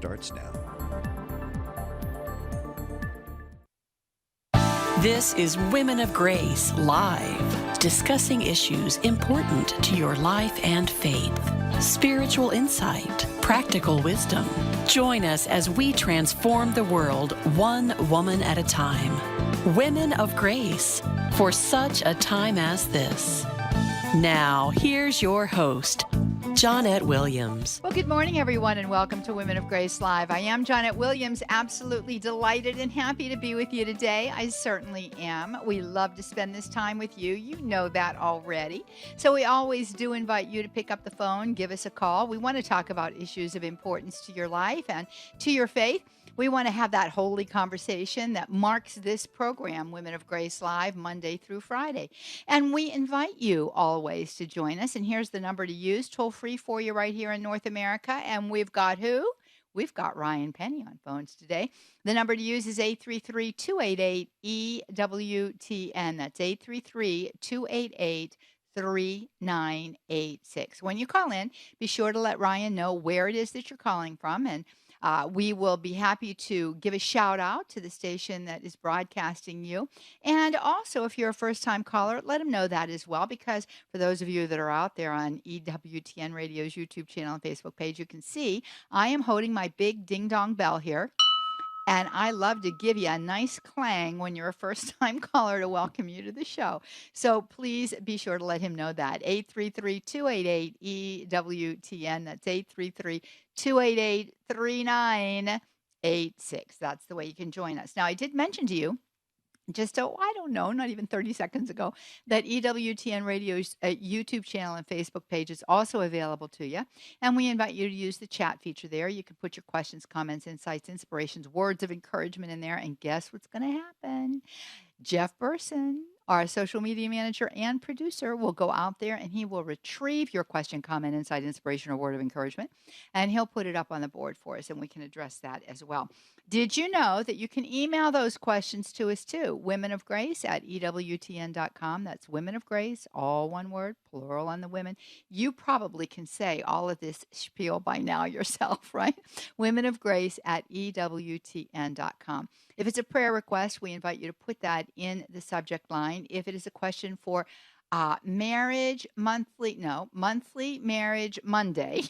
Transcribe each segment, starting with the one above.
starts now. This is Women of Grace Live, discussing issues important to your life and faith. Spiritual insight, practical wisdom. Join us as we transform the world one woman at a time. Women of Grace, for such a time as this. Now, here's your host, Johnnette Williams. Well, good morning, everyone, and welcome to Women of Grace Live. I am Johnnette Williams, absolutely delighted and happy to be with you today. I certainly am. We love to spend this time with you. You know that already. So we always do invite you to pick up the phone, give us a call. We want to talk about issues of importance to your life and to your faith. We want to have that holy conversation that marks this program, Women of Grace Live, Monday through Friday. And we invite you always to join us. And here's the number to use, toll free for you right here in North America. And we've got who? We've got Ryan Penny on phones today. The number to use is 833-288-EWTN. That's 833-288-3986. When you call in, be sure to let Ryan know where it is that you're calling from, and we will be happy to give a shout out to the station that is broadcasting you. And also, if you're a first-time caller, let them know that as well, because for those of you that are out there on EWTN Radio's YouTube channel and Facebook page, you can see I am holding my big ding-dong bell here. And I love to give you a nice clang when you're a first-time caller to welcome you to the show. So please be sure to let him know that. 833-288-EWTN. That's 833-288-3986. That's the way you can join us. Now, I did mention to you, just, I don't know, not even 30 seconds ago, that EWTN Radio's YouTube channel and Facebook page is also available to you. And we invite you to use the chat feature there. You can put your questions, comments, insights, inspirations, words of encouragement in there. And guess what's going to happen? Jeff Burson, our social media manager and producer, will go out there and he will retrieve your question, comment, insight, inspiration, or word of encouragement, and he'll put it up on the board for us, and we can address that as well. Did you know that you can email those questions to us too? womenofgrace@EWTN.com. That's Women of Grace, all one word, plural on the women. You probably can say all of this spiel by now yourself, right? womenofgrace@EWTN.com. If it's a prayer request, we invite you to put that in the subject line. If it is a question for monthly marriage Monday.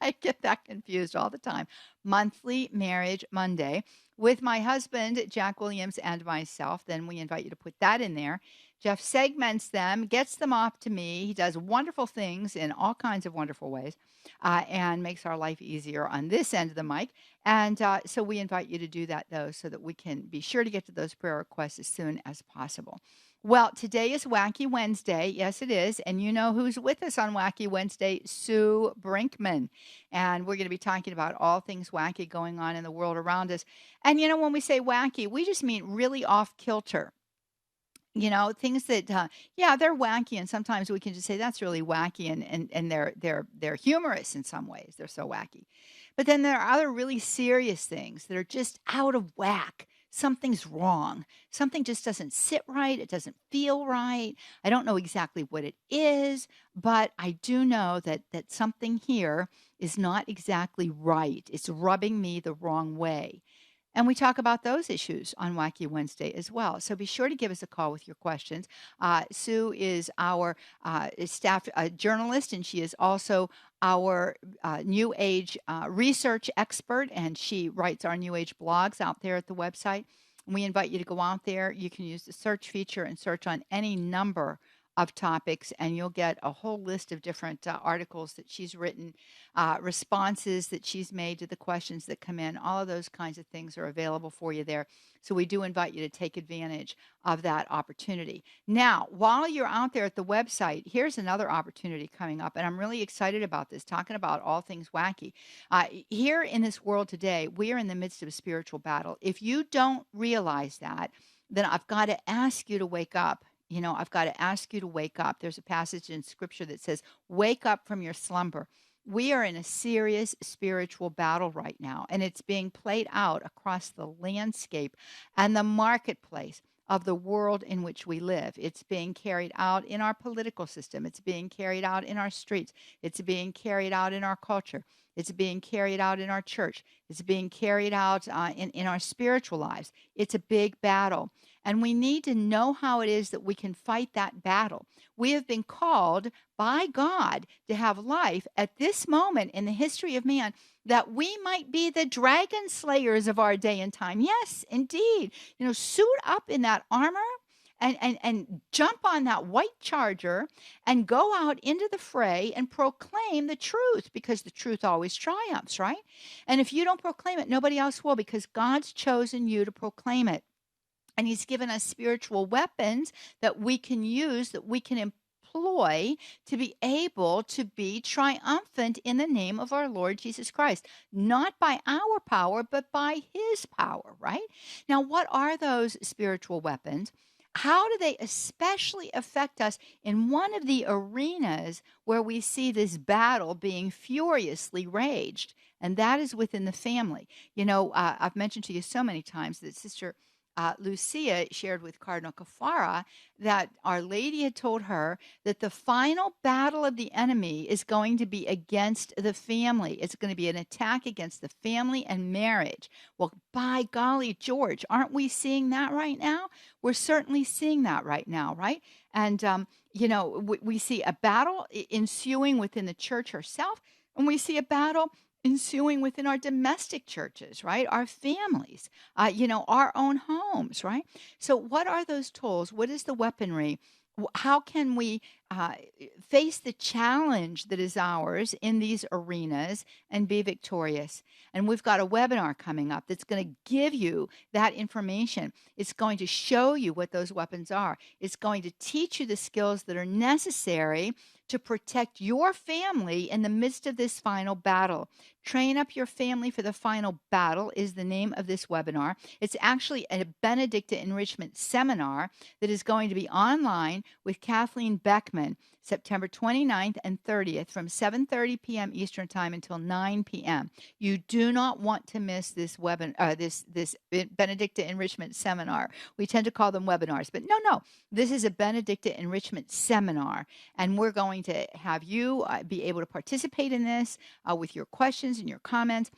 I get that confused all the time. Monthly Marriage Monday with my husband, Jack Williams, and myself. Then we invite you to put that in there. Jeff segments them, gets them off to me. He does wonderful things in all kinds of wonderful ways and makes our life easier on this end of the mic. And so we invite you to do that, though, so that we can be sure to get to those prayer requests as soon as possible. Well, today is Wacky Wednesday. Yes, it is. And you know who's with us on Wacky Wednesday? Sue Brinkman. And we're going to be talking about all things wacky going on in the world around us. And, you know, when we say wacky, we just mean really off kilter. You know, things that, they're wacky. And sometimes we can just say that's really wacky. And they're humorous in some ways. They're so wacky. But then there are other really serious things that are just out of whack. Something's wrong. Something just doesn't sit right. It doesn't feel right. I don't know exactly what it is, but I do know that something here is not exactly right. It's rubbing me the wrong way. And we talk about those issues on Wacky Wednesday as well. So be sure to give us a call with your questions. Sue is our staff journalist, and she is also our New Age research expert, and she writes our New Age blogs out there at the website. We invite you to go out there. You can use the search feature and search on any number of topics, and you'll get a whole list of different articles that she's written, responses that she's made to the questions that come in. All of those kinds of things are available for you there. So we do invite you to take advantage of that opportunity. Now, while you're out there at the website, here's another opportunity coming up, and I'm really excited about this, talking about all things wacky. Here in this world today, we are in the midst of a spiritual battle. If you don't realize that, then I've got to ask you to wake up. You know, I've got to ask you to wake up. There's a passage in Scripture that says, wake up from your slumber. We are in a serious spiritual battle right now, and it's being played out across the landscape and the marketplace of the world in which we live. It's being carried out in our political system. It's being carried out in our streets. It's being carried out in our culture. It's being carried out in our church. It's being carried out in our spiritual lives. It's a big battle. And we need to know how it is that we can fight that battle. We have been called by God to have life at this moment in the history of man, that we might be the dragon slayers of our day and time. Yes, indeed. Suit up in that armor and jump on that white charger and go out into the fray and proclaim the truth, because the truth always triumphs, right? And if you don't proclaim it, nobody else will, because God's chosen you to proclaim it. And he's given us spiritual weapons that we can use, that we can employ to be able to be triumphant in the name of our Lord Jesus Christ. Not by our power, but by his power, right? Now, what are those spiritual weapons? How do they especially affect us in one of the arenas where we see this battle being furiously raged? And that is within the family. I've mentioned to you so many times that Sister Lucia shared with Cardinal Cafara that Our Lady had told her that the final battle of the enemy is going to be against the family. It's going to be an attack against the family and marriage. Well, by golly, George, aren't we seeing that right now? We're certainly seeing that right now, right? And, we see a battle ensuing within the church herself, and we see a battle ensuing within our domestic churches, right? Our families, our own homes, right? So what are those tools? What is the weaponry? How can we face the challenge that is ours in these arenas and be victorious? And we've got a webinar coming up that's going to give you that information. It's going to show you what those weapons are. It's going to teach you the skills that are necessary to protect your family in the midst of this final battle. Train Up Your Family for the Final Battle is the name of this webinar. It's actually a Benedicta Enrichment Seminar that is going to be online with Kathleen Beckman, September 29th and 30th from 7:30 p.m. Eastern Time until 9 p.m. You do not want to miss this this Benedicta Enrichment Seminar. We tend to call them webinars, but no. This is a Benedicta Enrichment Seminar, and we're going to have you be able to participate in this with your questions and your comments.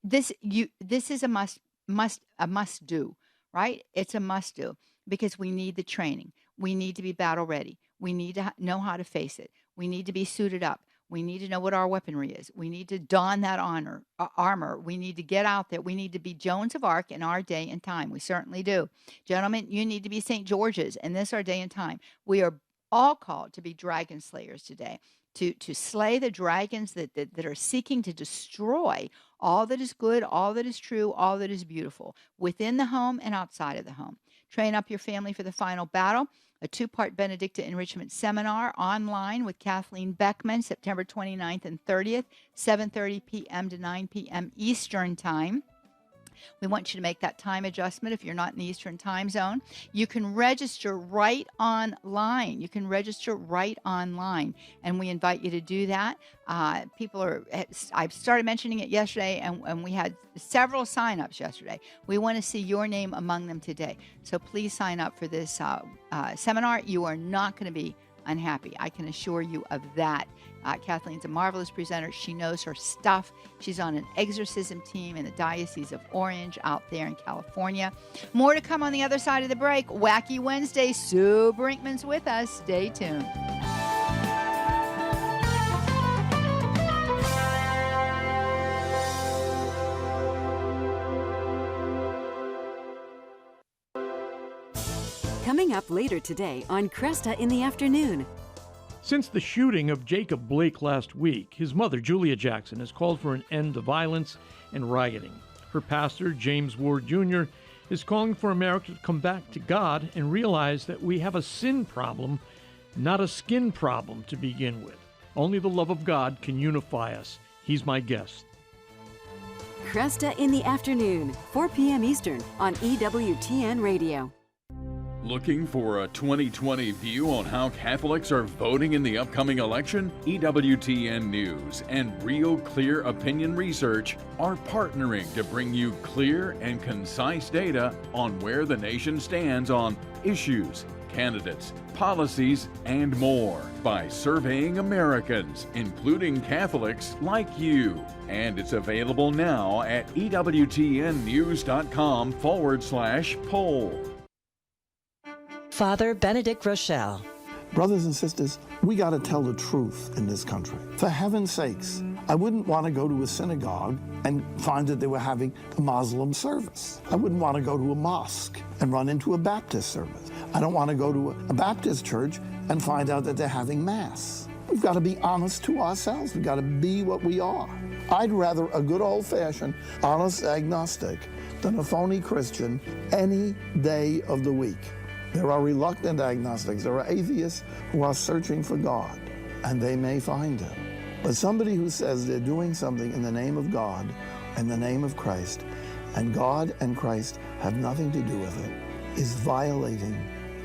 This is a must do, right? It's a must do, because we need the training. We need to be battle ready. We need to know how to face it. We need to be suited up. We need to know what our weaponry is. We need to don that armor. We need to get out there. We need to be Joans of Arc in our day and time. We certainly do. Gentlemen, you need to be St. George's in this our day and time. We are all called to be dragon slayers today, to slay the dragons that are seeking to destroy all that is good, all that is true, all that is beautiful, within the home and outside of the home. Train Up Your Family for the Final Battle, a 2-part Benedicta Enrichment Seminar online with Kathleen Beckman, September 29th and 30th, 7:30 p.m. to 9 p.m. Eastern Time. We want you to make that time adjustment if you're not in the Eastern Time Zone. You can register right online. And we invite you to do that. I started mentioning it yesterday, and we had several sign-ups yesterday. We want to see your name among them today. So please sign up for this seminar. You are not going to be unhappy. I can assure you of that. Kathleen's a marvelous presenter. She knows her stuff. She's on an exorcism team in the Diocese of Orange out there in California. More to come on the other side of the break. Wacky Wednesday. Sue Brinkman's with us. Stay tuned. Coming up later today on Cresta in the Afternoon. Since the shooting of Jacob Blake last week, his mother, Julia Jackson, has called for an end to violence and rioting. Her pastor, James Ward Jr., is calling for America to come back to God and realize that we have a sin problem, not a skin problem to begin with. Only the love of God can unify us. He's my guest. Cresta in the Afternoon, 4 p.m. Eastern on EWTN Radio. Looking for a 2020 view on how Catholics are voting in the upcoming election? EWTN News and Real Clear Opinion Research are partnering to bring you clear and concise data on where the nation stands on issues, candidates, policies, and more by surveying Americans, including Catholics like you. And it's available now at EWTNnews.com/poll. Father Benedict Rochelle. Brothers and sisters, we got to tell the truth in this country. For heaven's sakes, I wouldn't want to go to a synagogue and find that they were having a Muslim service. I wouldn't want to go to a mosque and run into a Baptist service. I don't want to go to a Baptist church and find out that they're having Mass. We've got to be honest to ourselves. We've got to be what we are. I'd rather a good old-fashioned, honest agnostic than a phony Christian any day of the week. There are reluctant agnostics. There are atheists who are searching for God, and they may find him. But somebody who says they're doing something in the name of God, in the name of Christ, and God and Christ have nothing to do with it, is violating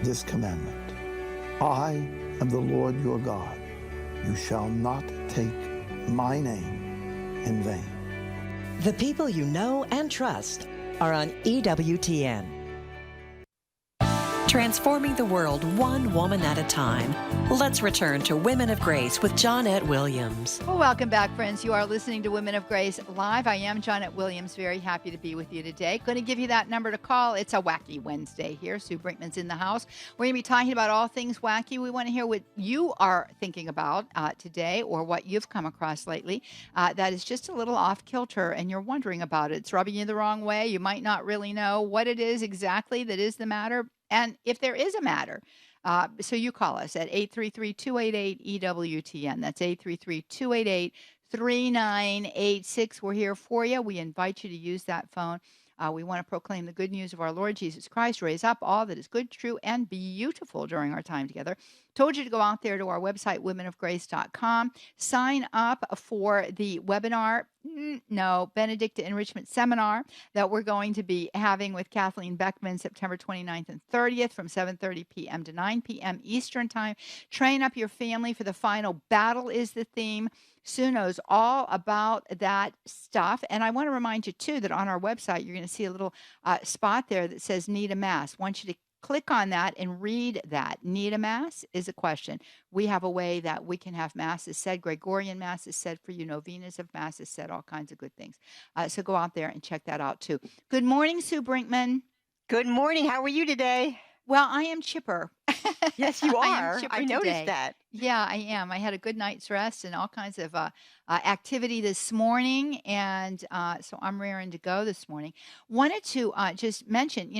this commandment. I am the Lord your God. You shall not take my name in vain. The people you know and trust are on EWTN. Transforming the world one woman at a time. Let's return to Women of Grace with Johnnette Williams. Well, welcome back, friends. You are listening to Women of Grace Live. I am Johnnette Williams. Very happy to be with you today. Going to give you that number to call. It's a wacky Wednesday here. Sue Brinkman's in the house. We're going to be talking about all things wacky. We want to hear what you are thinking about today or what you've come across lately that is just a little off kilter and you're wondering about it. It's rubbing you the wrong way. You might not really know what it is exactly that is the matter. And if there is a matter, so you call us at 833-288-EWTN. That's 833-288-3986. We're here for you. We invite you to use that phone. We want to proclaim the good news of our Lord Jesus Christ, raise up all that is good, true, and beautiful during our time together. Told you to go out there to our website, womenofgrace.com. Sign up for the webinar, Benedicta Enrichment Seminar that we're going to be having with Kathleen Beckman September 29th and 30th from 7:30 p.m. to 9 p.m. Eastern Time. Train up your family for the final battle is the theme. Sue knows all about that stuff. And I want to remind you, too, that on our website, you're going to see a little spot there that says Need a Mass. I want you to click on that and read that. Need a Mass is a question. We have a way that we can have Masses said. Gregorian Masses said for you. Novenas of Masses said. All kinds of good things. So go out there and check that out, too. Good morning, Sue Brinkman. Good morning. How are you today? Well, I am chipper. Yes, you are. I noticed today. that. Yeah, I am. I had a good night's rest and all kinds of activity this morning, and so I'm raring to go this morning. Wanted to just mention,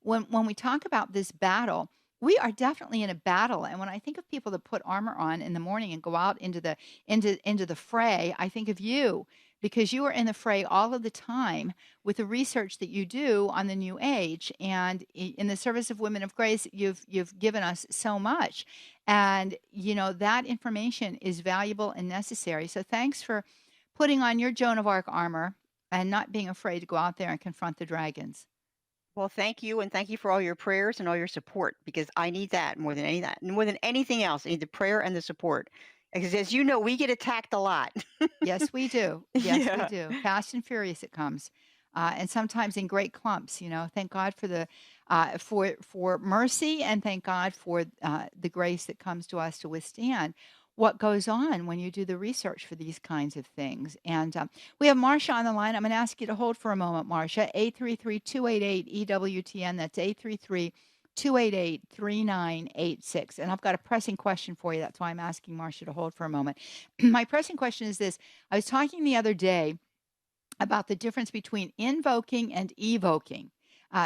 when we talk about this battle, we are definitely in a battle. And when I think of people that put armor on in the morning and go out into the fray, I think of you. Because you are in the fray all of the time with the research that you do on the New Age, and in the service of Women of Grace, you've given us so much, and that information is valuable and necessary. So thanks for putting on your Joan of Arc armor and not being afraid to go out there and confront the dragons. Well, thank you, and thank you for all your prayers and all your support, because I need that more than anything else. I need the prayer and the support. Because as you know, we get attacked a lot. Yes, we do. Yes, Yeah. we do. Fast and furious it comes, and sometimes in great clumps. Thank God for the for mercy, and thank God for the grace that comes to us to withstand what goes on when you do the research for these kinds of things. And we have Marcia on the line. I'm going to ask you to hold for a moment, Marcia. 833-288-EWTN. That's 833-288-3986. And I've got a pressing question for you. That's why I'm asking Marcia to hold for a moment. My pressing question is this. I was talking the other day about the difference between invoking and evoking.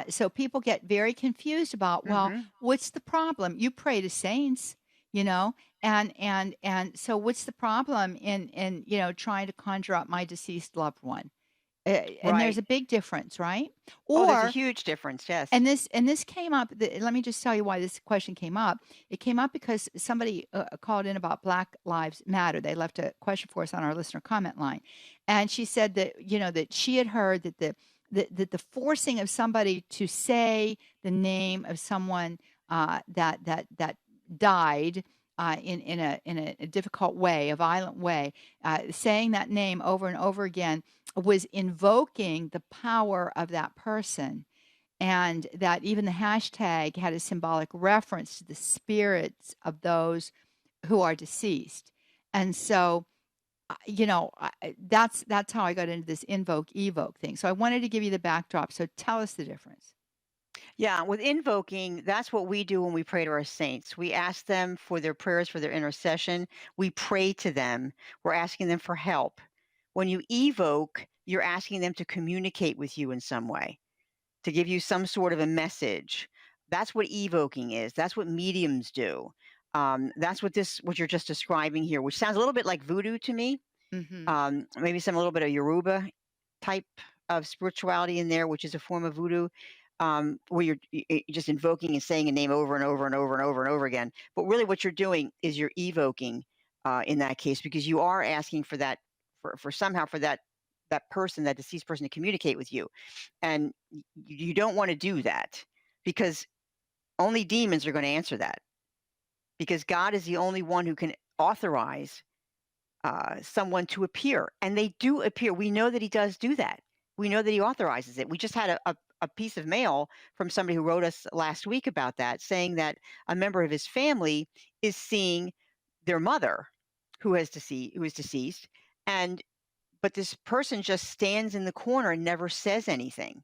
So people get very confused about, well, Mhm. what's the problem? You pray to saints, and so what's the problem in trying to conjure up my deceased loved one? And there's Right. a big difference, right? Oh, there's a Or huge difference. Yes. and this came up. Let me just tell you why this question came up. It came up because somebody called in about Black Lives Matter. They left a question for us on our listener comment line, and she said that that she had heard that the forcing of somebody to say the name of someone that died in a difficult way, a violent way, saying that name over and over again was invoking the power of that person, and that even the hashtag had a symbolic reference to the spirits of those who are deceased. And so, that's how I got into this invoke evoke thing. So I wanted to give you the backdrop. So tell us the difference. Yeah, with invoking, that's what we do when we pray to our saints. We ask them for their prayers, for their intercession. We pray to them. We're asking them for help. When you evoke, you're asking them to communicate with you in some way, to give you some sort of a message. That's what evoking is. That's what mediums do. That's what you're just describing here, which sounds a little bit like voodoo to me. Mm-hmm. Maybe some a little bit of Yoruba type of spirituality in there, which is a form of voodoo, where you're just invoking and saying a name over and over and over and over and over again. But really, what you're doing is you're evoking in that case, because you are asking for that, for somehow for that person, that deceased person, to communicate with you, and you don't want to do that, because only demons are going to answer that, because God is the only one who can authorize someone to appear, and they do appear. We know that he does do that. We know that he authorizes it. We just had a piece of mail from somebody who wrote us last week about that, saying that a member of his family is seeing their mother, who is deceased, and but this person just stands in the corner and never says anything.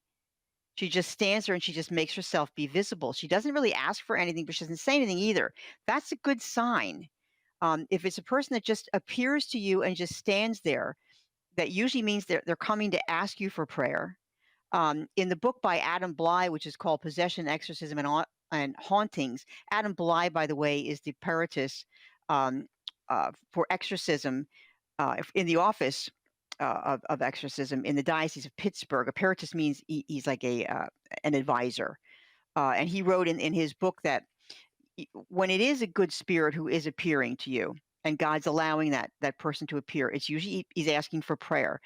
She just stands there and she just makes herself be visible. She doesn't really ask for anything, but she doesn't say anything either. That's a good sign. If it's a person that just appears to you and just stands there, that usually means they're coming to ask you for prayer. In the book by Adam Bly, which is called Possession, Exorcism, and Hauntings, Adam Bly, by the way, is the peritus for exorcism in the office of exorcism in the Diocese of Pittsburgh. A peritus means he's like an advisor. And he wrote in his book that when it is a good spirit who is appearing to you, and God's allowing that person to appear, it's usually he's asking for prayer.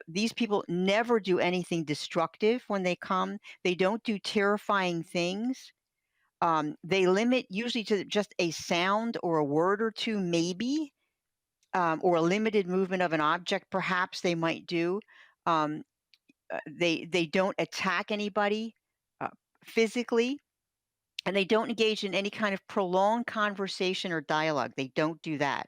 These people never do anything destructive when they come. They don't do terrifying things. They limit usually to just a sound or a word or two, maybe, or a limited movement of an object, perhaps they might do. They don't attack anybody physically, and they don't engage in any kind of prolonged conversation or dialogue. They don't do that.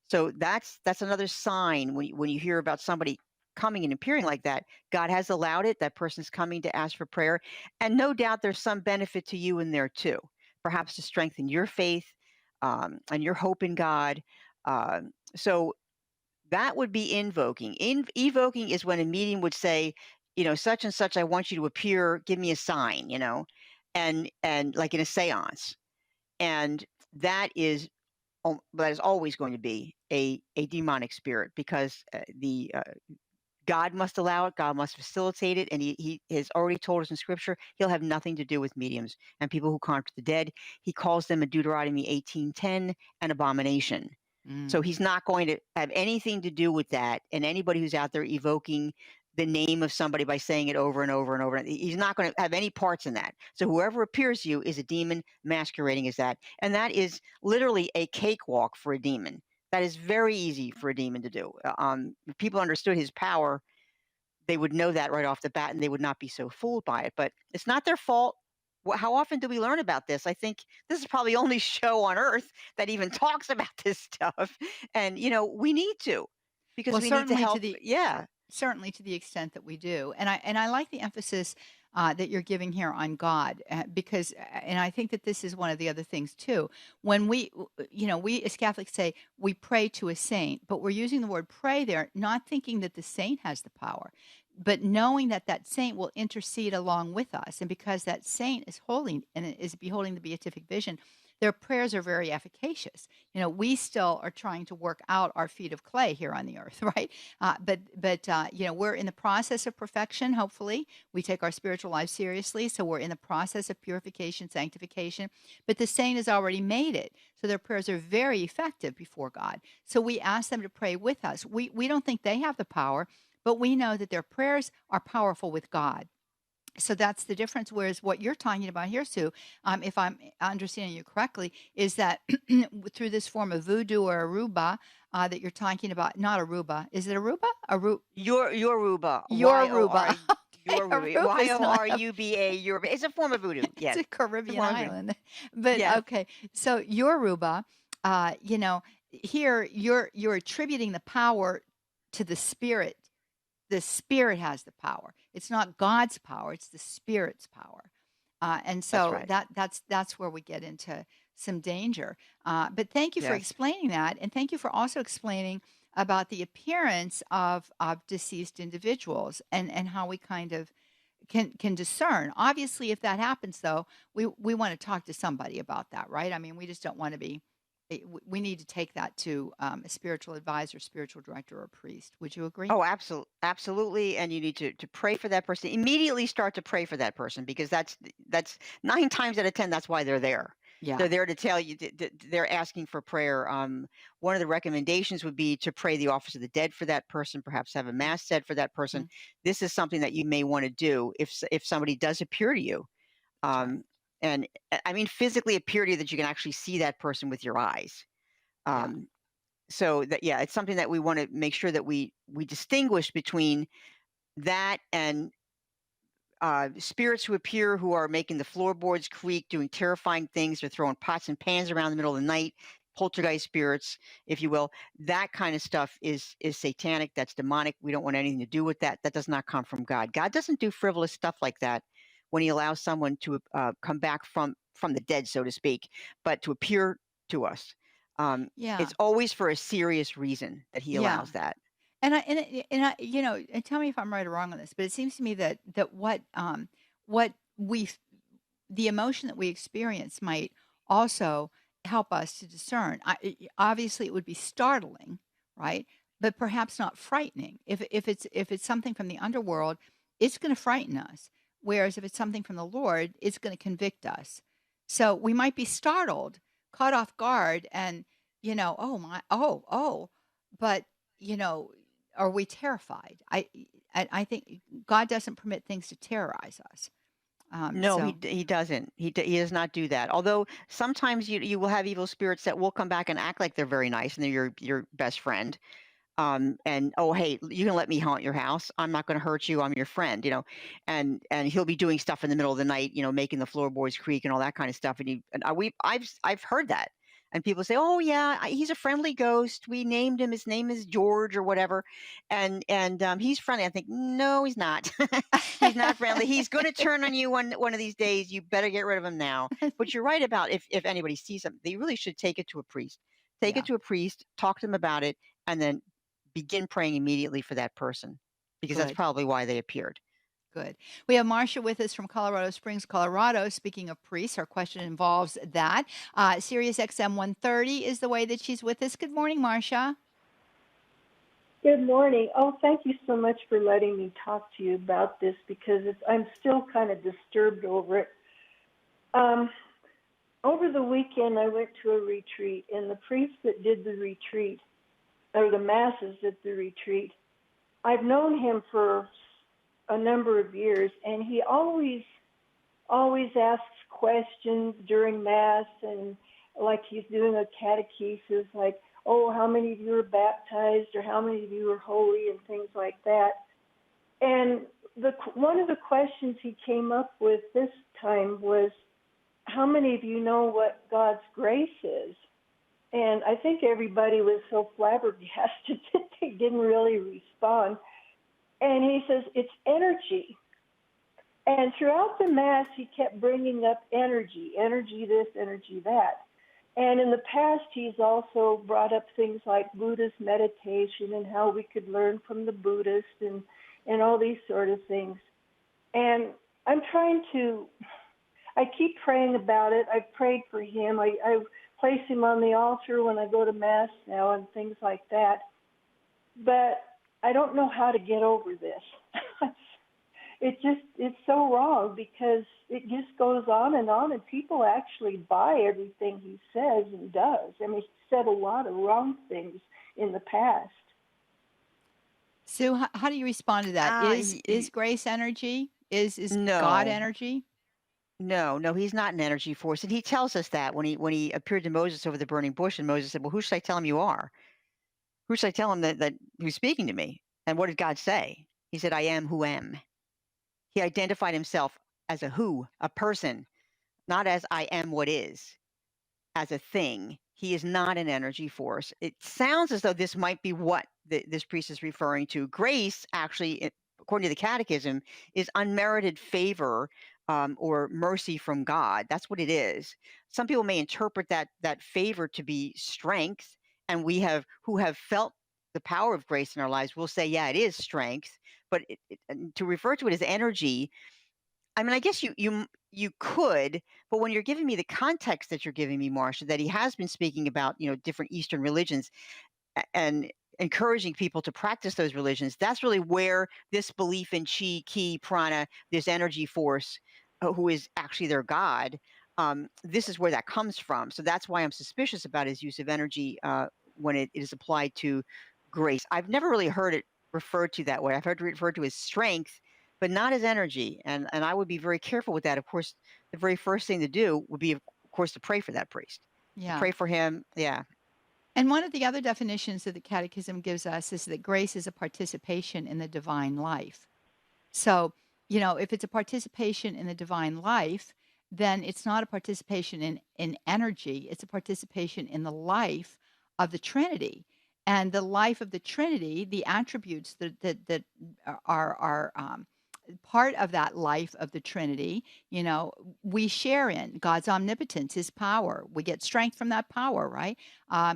So that's another sign when you hear about somebody coming and appearing like that. God has allowed it. That person's coming to ask for prayer, and no doubt there's some benefit to you in there too, perhaps to strengthen your faith and your hope in God. So that would be invoking. Evoking is when a medium would say, such and such, I want you to appear, give me a sign, and like in a seance. And that is always going to be a demonic spirit, because God must allow it, God must facilitate it, and he has already told us in Scripture he'll have nothing to do with mediums and people who conjure the dead. He calls them in Deuteronomy 18:10 an abomination. So he's not going to have anything to do with that. And anybody who's out there evoking the name of somebody by saying it over and over and over, he's not going to have any parts in that. So whoever appears to you is a demon masquerading as that. And that is literally a cakewalk for a demon. That is very easy for a demon to do. If people understood his power, they would know that right off the bat, and they would not be so fooled by it. But it's not their fault. How often do we learn about this? I think this is probably the only show on earth that even talks about this stuff. And, we need to, because Well, we need to certainly help. Yeah. certainly to the extent that we do. And I like the emphasis that you're giving here on God, because, and I think that this is one of the other things too. When we as Catholics say we pray to a saint, but we're using the word pray there, not thinking that the saint has the power, but knowing that that saint will intercede along with us. And because that saint is holy and is beholding the beatific vision, their prayers are very efficacious. We still are trying to work out our feet of clay here on the earth, right? But we're in the process of perfection. Hopefully, we take our spiritual life seriously, so we're in the process of purification, sanctification. But the saint has already made it, so their prayers are very effective before God. So we ask them to pray with us. We don't think they have the power, but we know that their prayers are powerful with God. So that's the difference. Whereas what you're talking about here, Sue, if I'm understanding you correctly, is that through this form of voodoo or Aruba that you're talking about, not Aruba. Is it Aruba? Yoruba, Yoruba. Okay, Yoruba, Aruba's not a, Yoruba, Yoruba. It's a form of voodoo. it's Yes, a it's a Caribbean form of voodoo. island. But Yes, okay, so Yoruba, you know, here you're attributing the power to the spirit. The spirit has the power. It's not God's power, it's the spirit's power. And that's so right. that's where we get into some danger. But thank you for Yes. explaining that, and thank you for also explaining about the appearance of deceased individuals and how we kind of can discern. Obviously, if that happens, though, we want to talk to somebody about that, right? I mean, we just don't want to be. We need to take that to a spiritual advisor, spiritual director, or priest. Would you agree? Oh, absolutely. And you need to pray for that person. Immediately start to pray for that person because that's 9 times out of 10. That's why they're there. Yeah. They're there to tell you they're asking for prayer. One of the recommendations would be to pray the office of the dead for that person, perhaps have a mass said for that person. Mhm. This is something that you may want to do if somebody does appear to you. That's right. Um, and I mean physically appear to you that you can actually see that person with your eyes. Yeah. Um, so that yeah, it's something that we want to make sure that we distinguish between that and spirits who appear who are making the floorboards creak, doing terrifying things. They're throwing pots and pans around in the middle of the night, poltergeist spirits, if you will. That kind of stuff is satanic. That's demonic. We don't want anything to do with that. That does not come from God. God doesn't do frivolous stuff like that when He allows someone to come back from the dead, so to speak, but to appear to us. Yeah. It's always for a serious reason that He Yeah. allows that. You know, and tell me if I'm right or wrong on this, but it seems to me that what we the emotion that we experience might also help us to discern. Obviously, it would be startling, right? But perhaps not frightening. If it's something from the underworld, it's going to frighten us. Whereas if it's something from the Lord, it's going to convict us. So we might be startled, caught off guard, and oh my, oh, but you know, are we terrified? I think God doesn't permit things to terrorize us. No, So he doesn't. He does not do that. Although sometimes you will have evil spirits that will come back and act like they're very nice and they're your best friend. And oh hey, you can let me haunt your house. I'm not going to hurt you. I'm your friend. And he'll be doing stuff in the middle of the night. Making the floorboards creak and all that kind of stuff. I've heard that. And people say, "Oh yeah, he's a friendly ghost. We named him. His name is George or whatever, and he's friendly." I think, no, he's not. He's not friendly. He's going to turn on you one of these days. You better get rid of him now. But you're right about if anybody sees him, they really should take it to a priest. Take it yeah, to a priest, talk to them about it, and then begin praying immediately for that person because that's good. probably why they appeared. Good. We have Marcia with us from Colorado Springs, Colorado. Speaking of priests, our question involves that. Sirius XM 130 is the way that she's with us. Good morning, Marcia. Good morning. Oh, thank you so much for letting me talk to you about this because I'm still kind of disturbed over it. Over the weekend, I went to a retreat, and the priest that did the retreat, or the masses at the retreat, I've known him for a number of years, and he always asks questions during mass, and like he's doing a catechesis, like, oh, how many of you are baptized, or how many of you are holy, and things like that. And one of the questions he came up with this time was, how many of you know what God's grace is? And I think everybody was so flabbergasted that they didn't really respond. And he says, it's energy. And throughout the Mass, he kept bringing up energy this, energy that. And in the past, he's also brought up things like Buddhist meditation and how we could learn from the Buddhists and all these sort of things. And I keep praying about it. I've prayed for him. I place him on the altar when I go to Mass now and things like that. But I don't know how to get over this. It's so wrong because it just goes on, and people actually buy everything he says and does. I mean, he said a lot of wrong things in the past. Sue, how do you respond to that? Uh, Is grace energy? Is God No, energy? no, he's not an energy force, and he tells us that when he appeared to Moses over the burning bush, and Moses said, "Well, who should I tell him you are? Who should I tell him that who's speaking to me?" And what did God say? He said, "I am who am." He identified himself as a who, a person, not as I am what is, as a thing. He is not an energy force. It sounds as though this might be what this priest is referring to. Grace, actually, according to the Catechism, is unmerited favor or mercy from God. That's what it is. Some people may interpret that favor to be strength, and who have felt the power of grace in our lives will say, yeah, it is strength. But and to refer to it as energy, I mean, I guess you could, but when you're giving me the context that you're giving me, Marcia, that he has been speaking about, different Eastern religions and encouraging people to practice those religions, that's really where this belief in chi, ki, prana, this energy force, who is actually their god, this is where that comes from. So that's why I'm suspicious about his use of energy when it is applied to grace. I've never really heard it referred to that way. I've heard it referred to as strength, but not as energy. And I would be very careful with that. Of course, the very first thing to do would be, of course, to pray for that priest, to Yeah. pray for him. Yeah. And one of the other definitions that the Catechism gives us is that grace is a participation in the divine life. So, if it's a participation in the divine life, then it's not a participation in energy, it's a participation in the life of the Trinity. And the life of the Trinity, the attributes that are part of that life of the Trinity, we share in God's omnipotence, his power. We get strength from that power, right?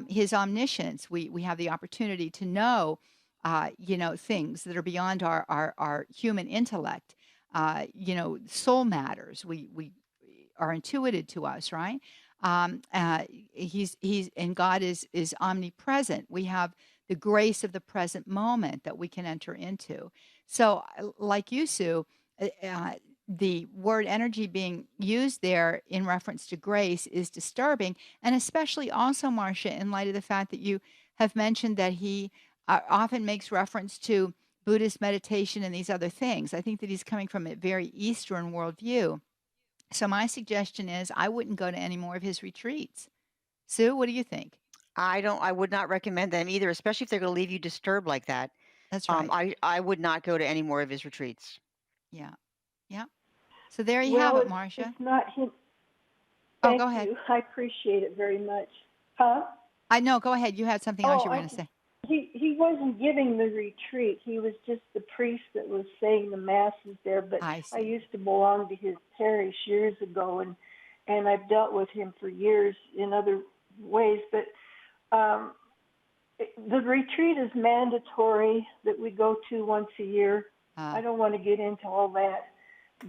His omniscience. We have the opportunity to know, things that are beyond our human intellect. Soul matters. We are intuited to us, right? He's and God is omnipresent. We have the grace of the present moment that we can enter into. So, like you, Sue, the word energy being used there in reference to grace is disturbing, and especially also, Marcia, in light of the fact that you have mentioned that he often makes reference to Buddhist meditation and these other things. I think that he's coming from a very Eastern worldview. So my suggestion is I wouldn't go to any more of his retreats. Sue, what do you think? I would not recommend them either, especially if they're going to leave you disturbed like that. That's right. I would not go to any more of his retreats. Yeah. Yeah. So there you have it, Marcia. It's not him. Oh, Thank go ahead. you. I appreciate it very much. Huh? I know. Go ahead. You had something else you were going to say. He wasn't giving the retreat. He was just the priest that was saying the masses there. But I I see. used to belong to his parish years ago, and I've dealt with him for years in other ways. But the retreat is mandatory that we go to once a year. I don't want to get into all that,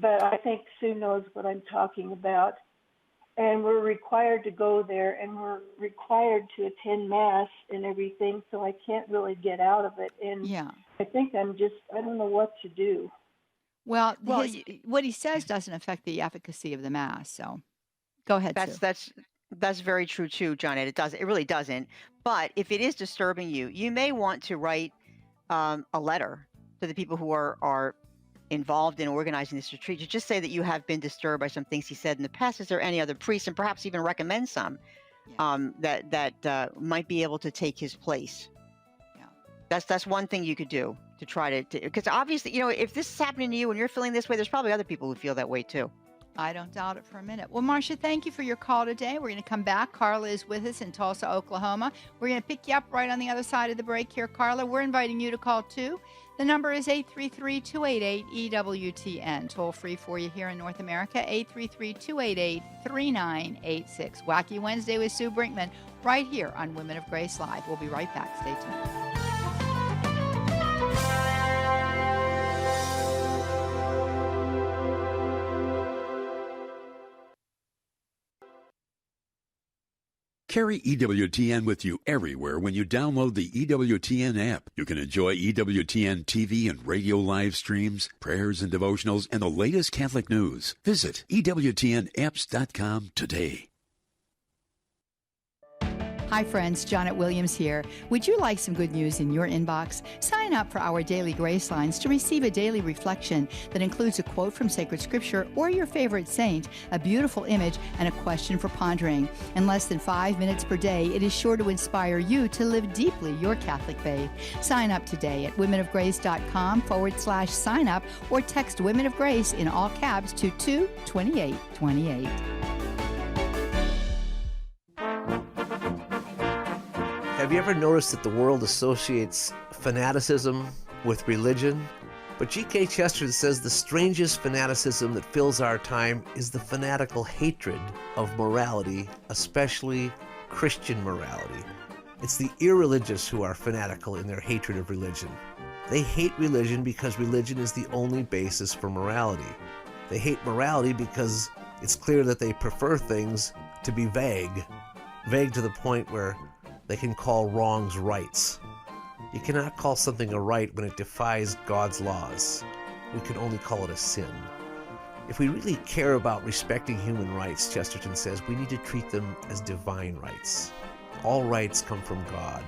but I think Sue knows what I'm talking about. And we're required to go there, and we're required to attend Mass and everything, so I can't really get out of it. And Yeah. I think I don't know what to do. Well, what he says doesn't affect the efficacy of the Mass. So go ahead, Sue. That's very true too, Johnnette. It really doesn't. But if it is disturbing you, you may want to write a letter to the people who are involved in organizing this retreat, to just say that you have been disturbed by some things he said in the past. Is there any other priests, and perhaps even recommend some that might be able to take his place? Yeah, that's one thing you could do to try to, because obviously, if this is happening to you and you're feeling this way, there's probably other people who feel that way too. I don't doubt it for a minute. Well, Marcia, thank you for your call today. We're going to come back. Carla is with us in Tulsa, Oklahoma. We're going to pick you up right on the other side of the break here, Carla. We're inviting you to call too. The number is 833-288-EWTN. Toll free for you here in North America, 833-288-3986. Wacky Wednesday with Sue Brinkman right here on Women of Grace Live. We'll be right back. Stay tuned. Carry EWTN with you everywhere when you download the EWTN app. You can enjoy EWTN TV and radio live streams, prayers and devotionals, and the latest Catholic news. Visit EWTNapps.com today. Hi friends, Johnnette Williams here. Would you like some good news in your inbox? Sign up for our daily grace lines to receive a daily reflection that includes a quote from sacred scripture or your favorite saint, a beautiful image, and a question for pondering. In less than 5 minutes per day, it is sure to inspire you to live deeply your Catholic faith. Sign up today at womenofgrace.com/sign up or text Women of Grace in all caps to 22828. Have you ever noticed that the world associates fanaticism with religion? But G.K. Chesterton says the strangest fanaticism that fills our time is the fanatical hatred of morality, especially Christian morality. It's the irreligious who are fanatical in their hatred of religion. They hate religion because religion is the only basis for morality. They hate morality because it's clear that they prefer things to be vague to the point where they can call wrongs rights. You cannot call something a right when it defies God's laws. We can only call it a sin. If we really care about respecting human rights, Chesterton says, we need to treat them as divine rights. All rights come from God,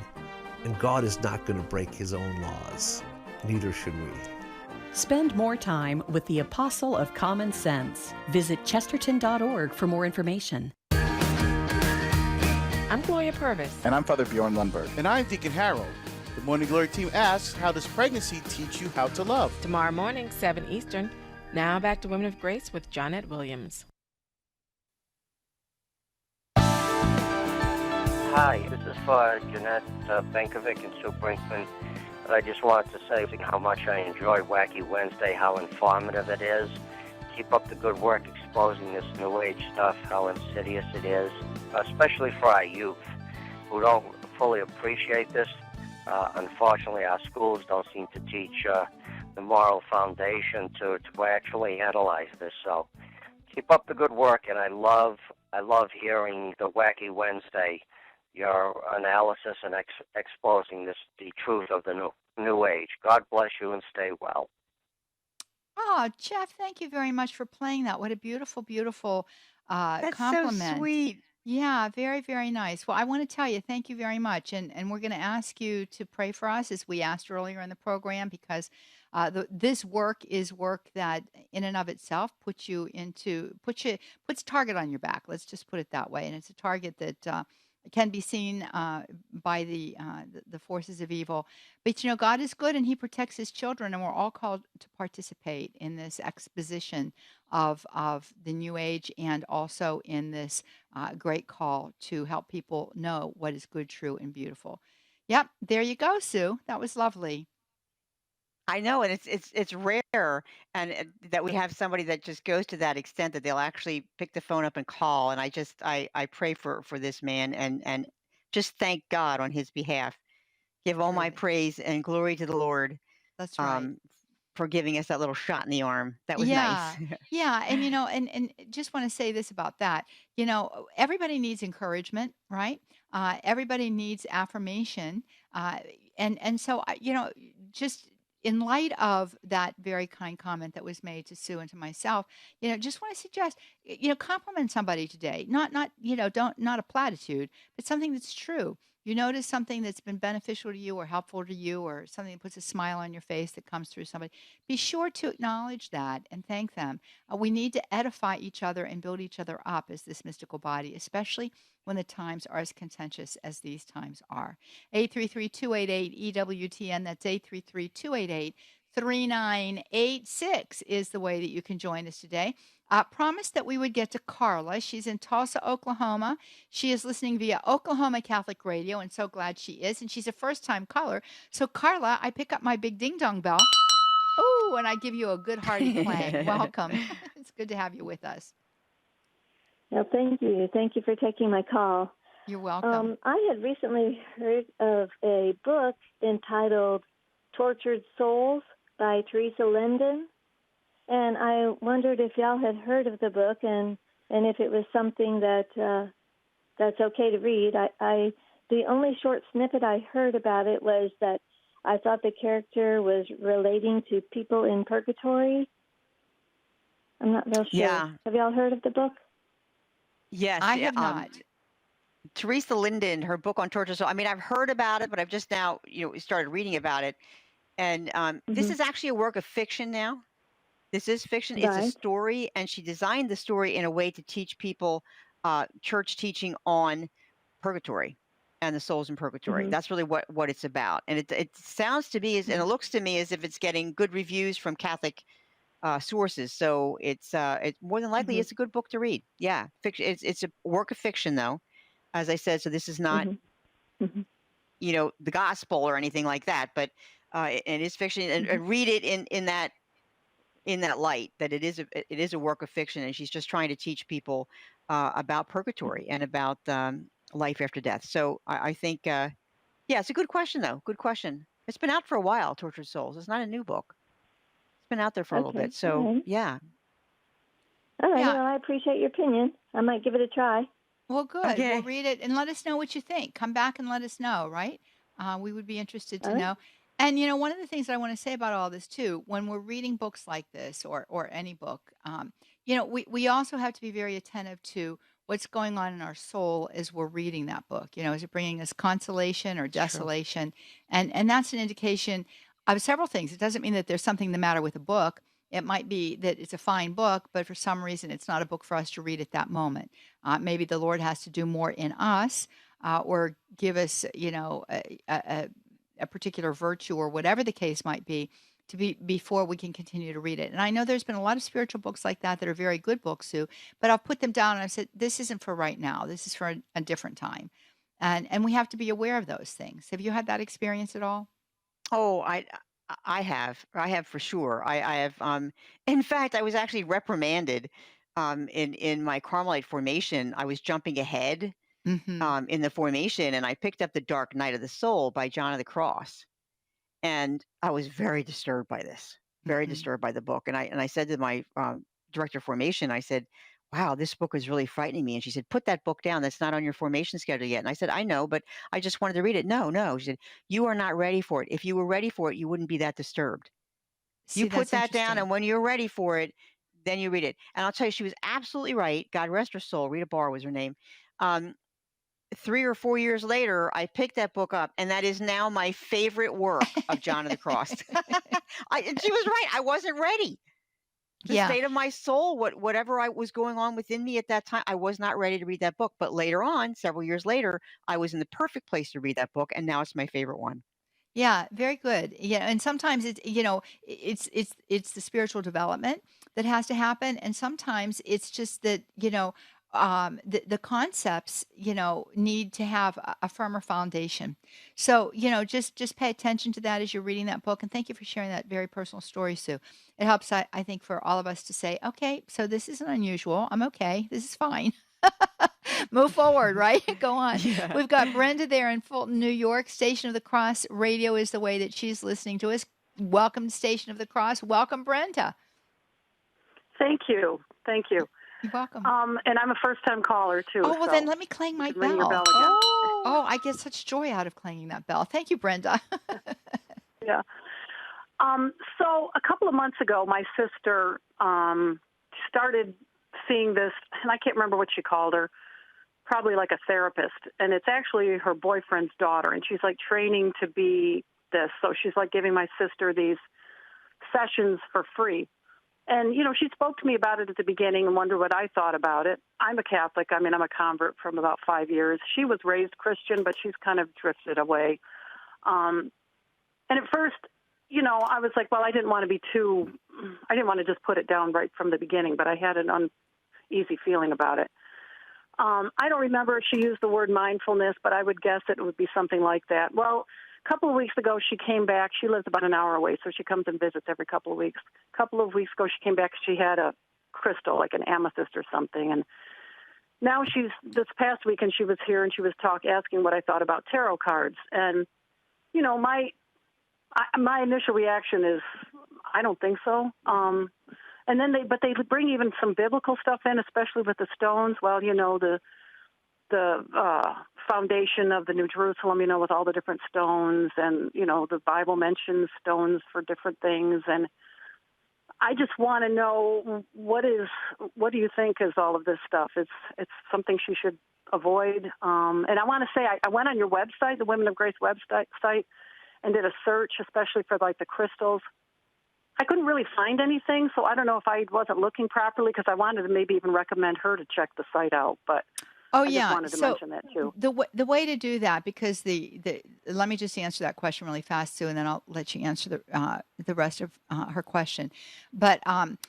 and God is not going to break his own laws. Neither should we. Spend more time with the Apostle of Common Sense. Visit chesterton.org for more information. I'm Gloria Purvis. And I'm Father Bjorn Lundberg. And I'm Deacon Harold. The Morning Glory team asks, how does pregnancy teach you how to love? Tomorrow morning, 7 Eastern. Now back to Women of Grace with Johnnette Williams. Hi, this is for Jeanette Benkovic and Sue Brinkman. I just wanted to say how much I enjoy Wacky Wednesday, how informative it is. Keep up the good work exposing this New Age stuff, how insidious it is, especially for our youth who don't fully appreciate this. Unfortunately, our schools don't seem to teach the moral foundation to actually analyze this. So keep up the good work, and I love hearing the Wacky Wednesday, your analysis and exposing the truth of the new age. God bless you and stay well. Oh, Jeff, thank you very much for playing that. What a beautiful, beautiful That's compliment. so sweet. Yeah, very, very nice. Well, I want to tell you, thank you very much. And we're going to ask you to pray for us as we asked earlier in the program, because this work is work that in and of itself puts a target on your back. Let's just put it that way. And it's a target that can be seen by the forces of evil. But, God is good and he protects his children, and we're all called to participate in this exposition of the New Age, and also in this great call to help people know what is good, true, and beautiful. Yep, there you go, Sue. That was lovely. I know, and it's rare, and that we have somebody that just goes to that extent that they'll actually pick the phone up and call. And I pray for this man, and just thank God on his behalf. Give all my Truly. praise and glory to the Lord That's right. for giving us that little shot in the arm. That was Yeah. nice. Yeah. And, and just want to say this about that. Everybody needs encouragement, right? Everybody needs affirmation. And so, just in light of that very kind comment that was made to Sue and to myself, just want to suggest, compliment somebody today. Not a platitude, but something that's true. You notice something that's been beneficial to you or helpful to you, or something that puts a smile on your face that comes through somebody. Be sure to acknowledge that and thank them. We need to edify each other and build each other up as this mystical body, especially when the times are as contentious as these times are. 833-288-EWTN. That's 833-288-3986 is the way that you can join us today. Promised that we would get to Carla. She's in Tulsa, Oklahoma. She is listening via Oklahoma Catholic Radio, and so glad she is. And she's a first-time caller. So, Carla, I pick up my big ding-dong bell. Oh, and I give you a good hearty clang. Welcome. It's good to have you with us. Well, thank you. Thank you for taking my call. You're welcome. I had recently heard of a book entitled Tortured Souls by Teresa Linden. And I wondered if y'all had heard of the book, and if it was something that's okay to read. The only short snippet I heard about it was that I thought the character was relating to people in purgatory. I'm not real sure. Yeah. Have y'all heard of the book? Yes, I have not. Teresa Linden, her book on torture. So, I mean, I've heard about it, but I've just now, started reading about it. And this Mhm. is actually a work of fiction now. This is fiction. It's a Right. story, and she designed the story in a way to teach people church teaching on purgatory and the souls in purgatory. Mhm. That's really what it's about. And it sounds to me and it looks to me as if it's getting good reviews from Catholic sources. So it's more than likely Mhm. it's a good book to read. Yeah, fiction. It's a work of fiction, though, as I said. So this is not Mhm. Mhm. the gospel or anything like that, but it is fiction. Mhm. And read it in that light, that it is a work of fiction, and she's just trying to teach people about Mhm. purgatory and about life after death. So I think, yeah, it's a good question, though. Good question. It's been out for a while. Tortured Souls. It's not a new book. It's been out there for a little bit. Okay. All So right. yeah. All right. Yeah. Well, I appreciate your opinion. I might give it a try. Well, good. Well, Okay. read it and let us know what you think. Come back and let us know, right? We would be interested All to right. know. And one of the things that I want to say about all this too, when we're reading books like this or any book, we also have to be very attentive to what's going on in our soul as we're reading that book. Is it bringing us consolation or It's true. desolation? And that's an indication of several things. It doesn't mean that there's something the matter with a book. It might be that it's a fine book, but for some reason it's not a book for us to read at that moment. Maybe the Lord has to do more in us, or give us, a particular virtue or whatever the case might be, to be before we can continue to read it. And I know there's been a lot of spiritual books like that are very good books, Sue. But I've put them down and I said, this isn't for right now. This is for a different time, and we have to be aware of those things. Have you had that experience at all? Oh, I have for sure. I have. In fact, I was actually reprimanded. In my Carmelite formation, I was jumping ahead Hmm. in the formation, and I picked up The Dark Night of the Soul by John of the Cross, and I was very disturbed by this, very Hmm. disturbed by the book. And I said to my director of formation, I said, "Wow, this book is really frightening me." And she said, "Put that book down. That's not on your formation schedule yet." And I said, "I know, but I just wanted to read it." No, no. She said, "You are not ready for it. If you were ready for it, you wouldn't be that disturbed. You See, put that's that down, interesting. and when you're ready for it, then you read it." And I'll tell you, she was absolutely right. God rest her soul. Rita Barr was her name. Um, 3 or 4 years later, I picked that book up, and that is now my favorite work of John of the Cross. And she was right. I wasn't ready. The Yeah. state of my soul, whatever I was going on within me at that time, I was not ready to read that book. But later on, several years later, I was in the perfect place to read that book, and now it's my favorite one. Yeah, very good. Yeah, and sometimes it's the spiritual development that has to happen, and sometimes it's just that the concepts need to have a firmer foundation. So just pay attention to that as you're reading that book, and thank you for sharing that very personal story, Sue. It helps, I think, for all of us to say, okay, so this isn't unusual. I'm okay. This is fine. Move forward, right? Go on. Yeah. We've got Brenda there in Fulton, New York. Station of the Cross radio is the way that she's listening to us. Welcome to Station of the Cross. Welcome, Brenda. Thank you. Thank you. You're welcome. And I'm a first-time caller too. Oh, well, so then let me clang my you can ring your bell. bell again. Oh, I get such joy out of clanging that bell. Thank you, Brenda. Yeah. So a couple of months ago, my sister started seeing this, and I can't remember what she called her, probably like a therapist. And it's actually her boyfriend's daughter, and she's like training to be this. So she's like giving my sister these sessions for free. And, she spoke to me about it at the beginning and wondered what I thought about it. I'm a Catholic. I mean, I'm a convert from about 5 years. She was raised Christian, but she's kind of drifted away. And at first, I was like, well, I didn't want to just put it down right from the beginning, but I had an uneasy feeling about it. I don't remember if she used the word mindfulness, but I would guess it would be something like that. Well, a couple of weeks ago, she came back. She lives about an hour away, so she comes and visits every couple of weeks. A couple of weeks ago, she came back. She had a crystal, like an amethyst or something. And now this past weekend, she was here and she was asking what I thought about tarot cards. And, my initial reaction is, I don't think so. And then they bring even some biblical stuff in, especially with the stones. Well, the foundation of the New Jerusalem, with all the different stones, and the Bible mentions stones for different things. And I just want to know what do you think is all of this stuff? It's something she should avoid. And I want to say I went on your website, the Women of Grace website, and did a search, especially for like the crystals. I couldn't really find anything, so I don't know if I wasn't looking properly, because I wanted to maybe even recommend her to check the site out. But Oh, I just yeah. wanted to So mention that too. the way to do that, because let me just answer that question really fast, Sue, and then I'll let you answer the rest of her question. But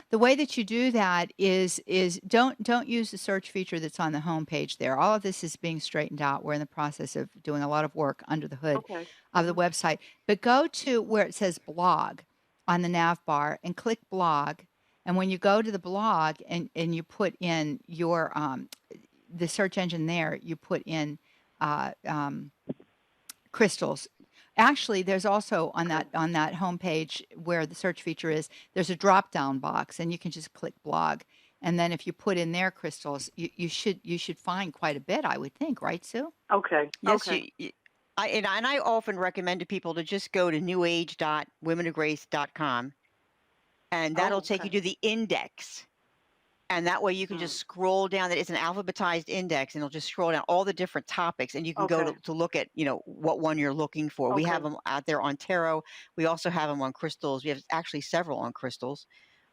the way that you do that is don't use the search feature that's on the homepage there. All of this is being straightened out. We're in the process of doing a lot of work under the hood Okay. of the website. But go to where it says blog on the nav bar and click blog. And when you go to the blog and you put in your the search engine there, you put in crystals. Actually, there's also on that homepage where the search feature is, there's a drop down box, and you can just click blog. And then if you put in there crystals, you should find quite a bit, I would think, right, Sue? Okay. Yes, Okay. I often recommend to people to just go to newage.womenofgrace.com, and that'll take you to the index. And that way you can just scroll down. It's an alphabetized index, and it'll just scroll down all the different topics, and you can go to look at, what one you're looking for. We have them out there on tarot. We also have them on crystals. We have actually several on crystals.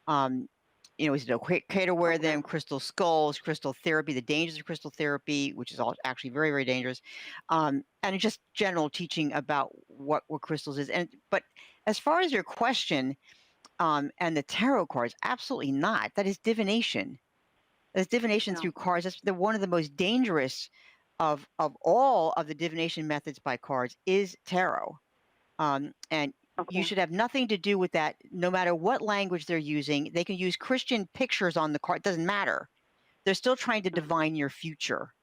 Is it okay to wear them? Crystal skulls, crystal therapy, the dangers of crystal therapy, which is all actually very, very dangerous. And just general teaching about what crystals is. But as far as your question, and the tarot cards, absolutely not. That is divination. That's divination through cards. They're one of the most dangerous of all of the divination methods by cards is tarot. And you should have nothing to do with that, no matter what language they're using. They can use Christian pictures on the card. It doesn't matter. They're still trying to divine your future.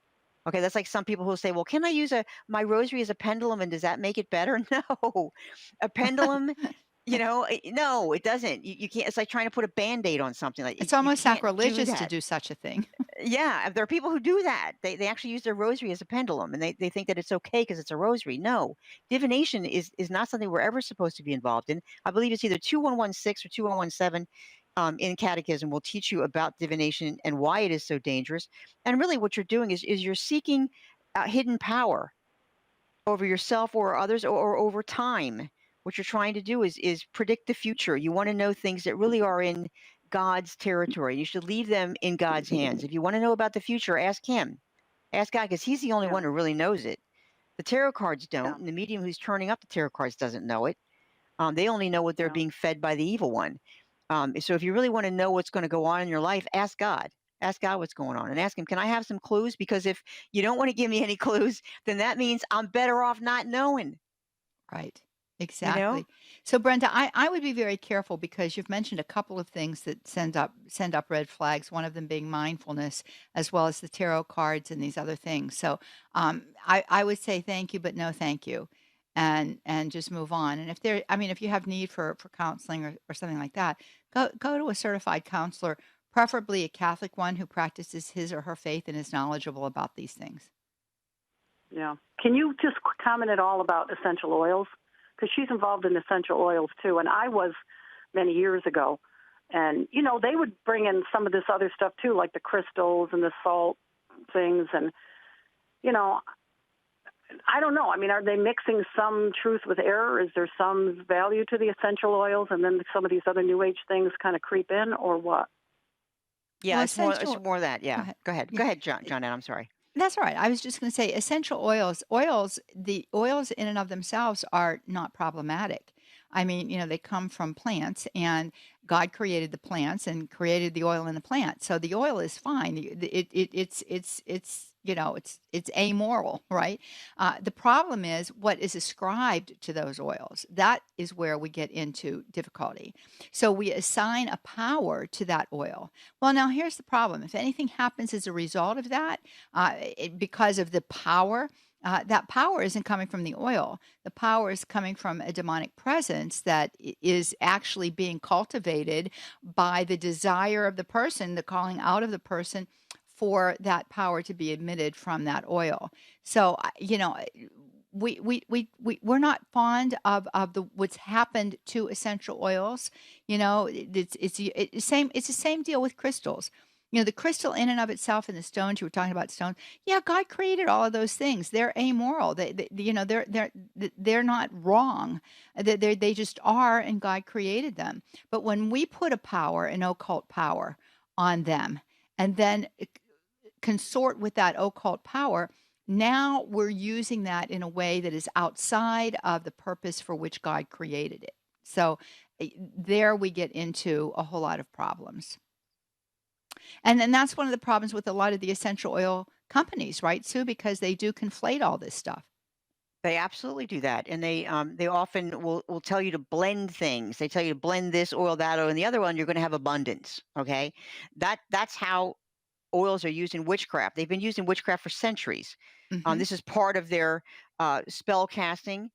Okay, that's like some people who say, well, can I use my rosary as a pendulum, and does that make it better? No. A pendulum, no, it doesn't. You can't. It's like trying to put a Band-Aid on something. Like It's you almost can't do sacrilegious to that. do such a thing. Yeah, there are people who do that. They actually use their rosary as a pendulum, and they think that it's okay because it's a rosary. No, divination is not something we're ever supposed to be involved in. I believe it's either 2116 or 2117 in Catechism will teach you about divination and why it is so dangerous. And really, what you're doing is you're seeking hidden power over yourself or others, or over time. What you're trying to do is predict the future. You want to know things that really are in God's territory. You should leave them in God's hands. If you want to know about the future, ask him. Ask God, because he's the only one who really knows it. The tarot cards don't, and the medium who's turning up the tarot cards doesn't know it. They only know what they're being fed by the evil one. So if you really want to know what's going to go on in your life, ask God. Ask God what's going on, and ask him, can I have some clues? Because if you don't want to give me any clues, then that means I'm better off not knowing. Right. Exactly. So Brenda, I would be very careful, because you've mentioned a couple of things that send up red flags, one of them being mindfulness, as well as the tarot cards and these other things. So I would say thank you, but no thank you. And just move on. And if you have need for counseling or something like that, go to a certified counselor, preferably a Catholic one who practices his or her faith and is knowledgeable about these things. Yeah. Can you just comment at all about essential oils? Because she's involved in essential oils too, and I was many years ago. And, they would bring in some of this other stuff too, like the crystals and the salt things. And, I don't know. I mean, are they mixing some truth with error? Is there some value to the essential oils, and then some of these other New Age things kind of creep in, or what? Yeah, Well, it's more that. Yeah. Go ahead. Yeah. Go ahead, Johnnette. I'm sorry. That's all right. I was just going to say essential oils, the oils in and of themselves are not problematic. I mean, they come from plants, and God created the plants and created the oil in the plant. So the oil is fine. It's amoral, right? The problem is what is ascribed to those oils. That is where we get into difficulty. So we assign a power to that oil. Well, now here's the problem. If anything happens as a result of that, because of the power, that power isn't coming from the oil. The power is coming from a demonic presence that is actually being cultivated by the desire of the person, the calling out of the person for that power to be emitted from that oil. So, we're not fond of what's happened to essential oils. It's the same deal with crystals. The crystal in and of itself and the stones, you were talking about stones. Yeah, God created all of those things. They're amoral. They're not wrong. They just are, and God created them. But when we put a power, an occult power, on them, and then consort with that occult power, now we're using that in a way that is outside of the purpose for which God created it. So there we get into a whole lot of problems. And then that's one of the problems with a lot of the essential oil companies, right, Sue? Because they do conflate all this stuff. They absolutely do that, and they often will tell you to blend things. They tell you to blend this oil, that oil, and the other one. You're going to have abundance. Okay, that's how oils are used in witchcraft. They've been used in witchcraft for centuries. Mm-hmm. This is part of their spell casting.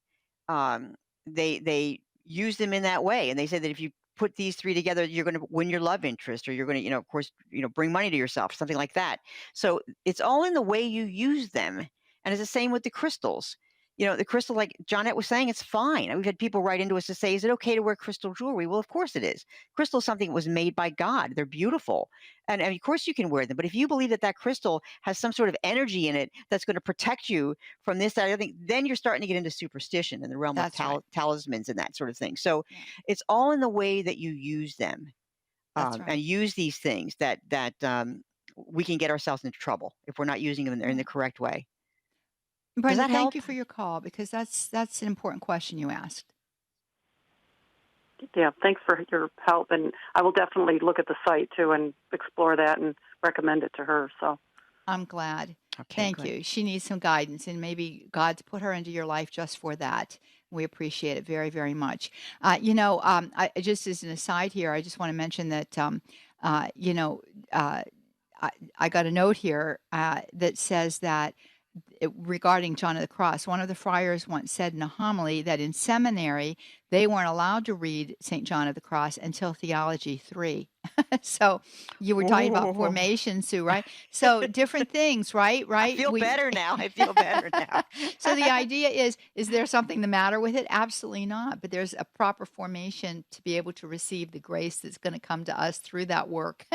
They use them in that way, and they say that if you put these three together, you're going to win your love interest, or you're going to, of course, bring money to yourself, something like that. So it's all in the way you use them, and it's the same with the crystals. The crystal, like Johnnette was saying, it's fine. We've had people write into us to say, is it okay to wear crystal jewelry? Well, of course it is. Crystal is something that was made by God. They're beautiful. And of course you can wear them. But if you believe that crystal has some sort of energy in it that's going to protect you from this, that, I think, then you're starting to get into superstition in the realm of talismans and that sort of thing. So it's all in the way that you use them. And use these things that we can get ourselves into trouble if we're not using them in the correct way. Brenda, thank thank you for your call, because that's an important question you asked. Yeah, thanks for your help, and I will definitely look at the site too and explore that and recommend it to her. So I'm glad. Okay, thank you. She needs some guidance, and maybe God's put her into your life just for that. We appreciate it very, very much. I just as an aside here, I just want to mention that I got a note here that says that regarding John of the Cross, one of the friars once said in a homily that in seminary they weren't allowed to read St. John of the Cross until Theology 3. So you were talking about formation, Sue, right? So different things, right? I feel better now. So the idea is there something the matter with it? Absolutely not. But there's a proper formation to be able to receive the grace that's going to come to us through that work.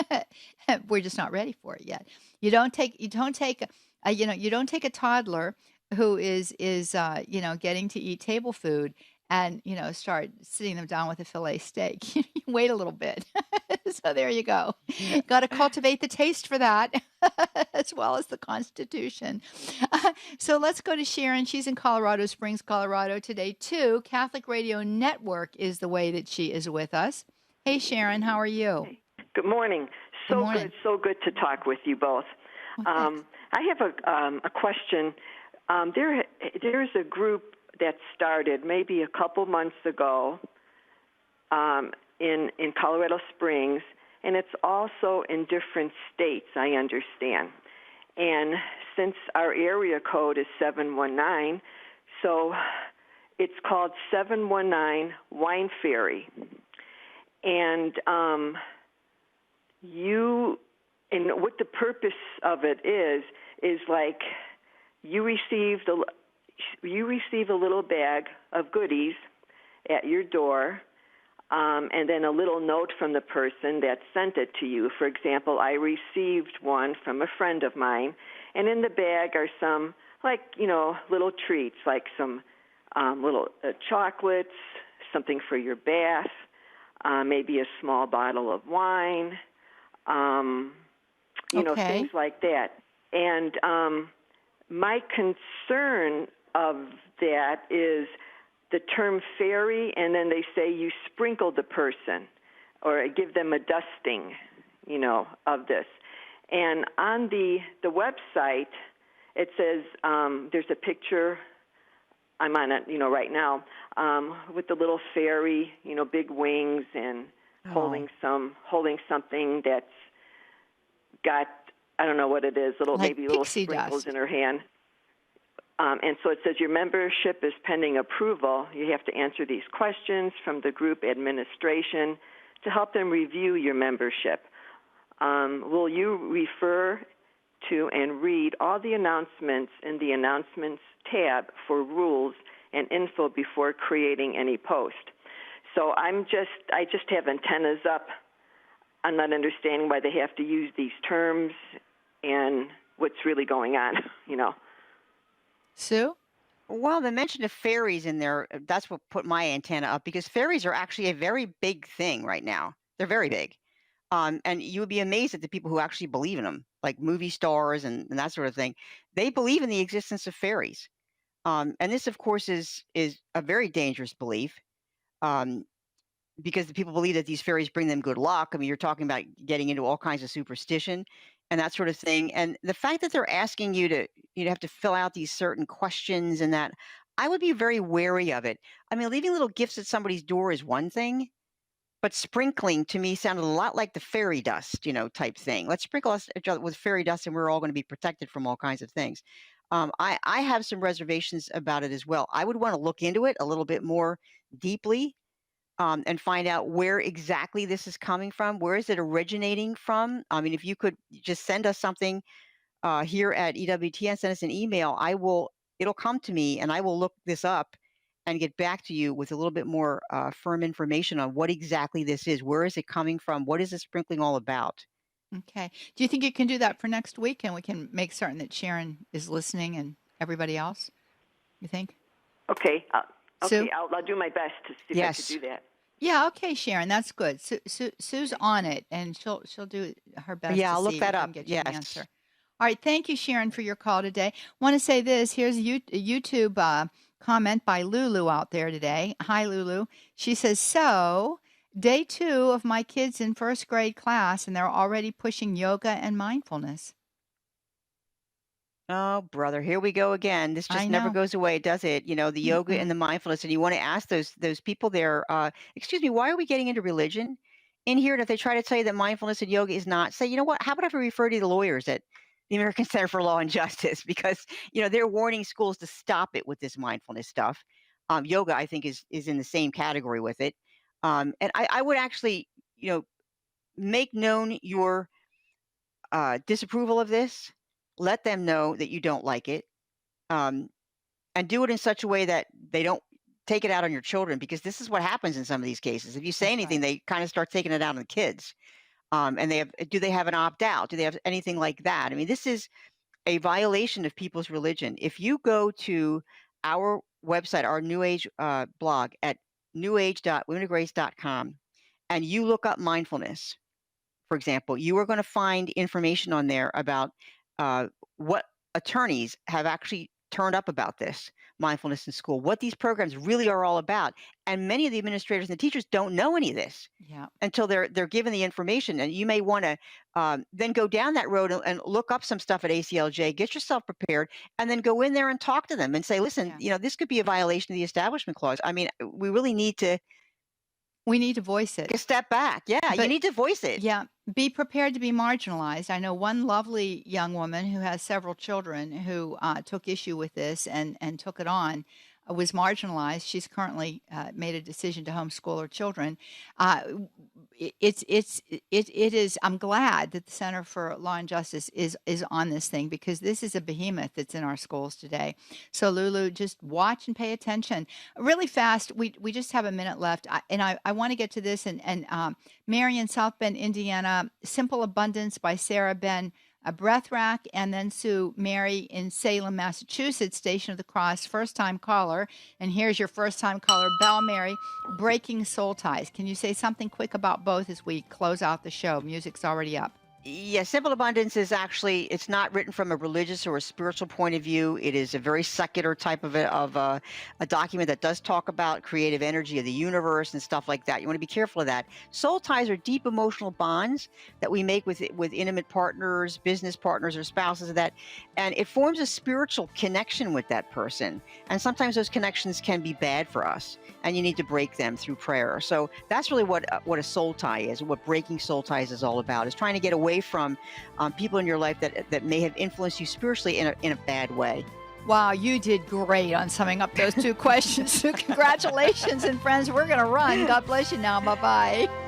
We're just not ready for it yet. You don't take a toddler who is getting to eat table food and start sitting them down with a fillet steak. You wait a little bit. So there you go. Got to cultivate the taste for that, as well as the Constitution. So let's go to Sharon. She's in Colorado Springs, Colorado today too. Catholic Radio Network is the way that she is with us. Hey Sharon, how are you? Good morning. So good to talk with you both. I have a question. There's a group that started maybe a couple months ago in Colorado Springs, and it's also in different states, I understand. And since our area code is 719, so it's called 719 Wine Fairy. And what the purpose of it is like you receive a little bag of goodies at your door, and then a little note from the person that sent it to you. For example, I received one from a friend of mine, and in the bag are some little treats, like some little chocolates, something for your bath, maybe a small bottle of wine. Things like that. And my concern of that is the term fairy, and then they say you sprinkle the person or give them a dusting, of this. And on the website, it says there's a picture. I'm on it, right now, with the little fairy, big wings and holding something that's got, I don't know what it is, maybe little sprinkles dust in her hand. And so it says your membership is pending approval. You have to answer these questions from the group administration to help them review your membership. Will you refer to and read all the announcements in the announcements tab for rules and info before creating any post? So I just have antennas up I'm not understanding why they have to use these terms and what's really going on, Sue? Well, the mention of fairies in there, that's what put my antenna up because fairies are actually a very big thing right now. They're very big. And you would be amazed at the people who actually believe in them, like movie stars and that sort of thing. They believe in the existence of fairies. And this, of course, is a very dangerous belief um, because the people believe that these fairies bring them good luck. I mean, you're talking about getting into all kinds of superstition and that sort of thing. And the fact that they're asking you to have to fill out these certain questions and that, I would be very wary of it. I mean, leaving little gifts at somebody's door is one thing, but sprinkling to me sounded a lot like the fairy dust, type thing. Let's sprinkle us each other with fairy dust, and we're all going to be protected from all kinds of things. I have some reservations about it as well. I would want to look into it a little bit more deeply and find out where exactly this is coming from. Where is it originating from? I mean, if you could just send us something here at EWTN, send us an email. It'll come to me, and I will look this up and get back to you with a little bit more firm information on what exactly this is. Where is it coming from? What is the sprinkling all about? Okay. Do you think you can do that for next week, and we can make certain that Sharon is listening and everybody else? You think? Okay. Sue? I'll do my best to see if I can do that. Yeah. Okay, Sharon. That's good. Sue's on it, and she'll do her best. Yeah, to I'll look see if that we up. can get you an answer. Yes. All right. Thank you, Sharon, for your call today. Want to say this. Here's a YouTube comment by Lulu out there today. Hi, Lulu. She says, so day 2 of my kids in first grade class, and they're already pushing yoga and mindfulness. Oh, brother, here we go again. This I just never know. goes away, does it? The yoga and the mindfulness, and you want to ask those people there, excuse me, why are we getting into religion in here? And if they try to tell you that mindfulness and yoga is not, say, you know what? How about if we refer to the lawyers at the American Center for Law and Justice because they're warning schools to stop it with this mindfulness stuff. Yoga, I think, is in the same category with it. And I would actually, make known your disapproval of this. Let them know that you don't like it, and do it in such a way that they don't take it out on your children, because this is what happens in some of these cases. If you say anything, they kind of start taking it out on the kids. And do they have an opt-out? Do they have anything like that? I mean, this is a violation of people's religion. If you go to our website, our New Age blog at newage.womenofgrace.com, and you look up mindfulness, for example, you are going to find information on there about what attorneys have actually turned up about this mindfulness in school, what these programs really are all about. And many of the administrators and the teachers don't know any of this until they're given the information. And you may want to then go down that road and look up some stuff at ACLJ, get yourself prepared, and then go in there and talk to them and say, listen, this could be a violation of the Establishment Clause. I mean, we really need to voice it. Take a step back. Yeah, you need to voice it. Yeah. Be prepared to be marginalized. I know one lovely young woman who has several children who took issue with this and took it on, was marginalized. She's currently made a decision to homeschool her children. It is. I'm glad that the Center for Law and Justice is on this thing, because this is a behemoth that's in our schools today. So Lulu, just watch and pay attention. Really fast. We just have a minute left, I want to get to this. And Mary in South Bend, Indiana, Simple Abundance by Sarah Ben. A breath rack, and then Sue Mary in Salem, Massachusetts, Station of the Cross, first-time caller. And here's your first-time caller, Belle Mary, Breaking Soul Ties. Can you say something quick about both as we close out the show? Music's already up. Yeah, Simple Abundance is actually, it's not written from a religious or a spiritual point of view. It is a very secular type of a document that does talk about creative energy of the universe and stuff like that. You want to be careful of that. Soul ties are deep emotional bonds that we make with intimate partners, business partners, or spouses of that. And it forms a spiritual connection with that person. And sometimes those connections can be bad for us, and you need to break them through prayer. So that's really what a soul tie is, what breaking soul ties is all about, is trying to get away from people in your life that may have influenced you spiritually in a bad way. Wow, you did great on summing up those two questions. So congratulations, and friends, we're going to run. God bless you now. Bye-bye.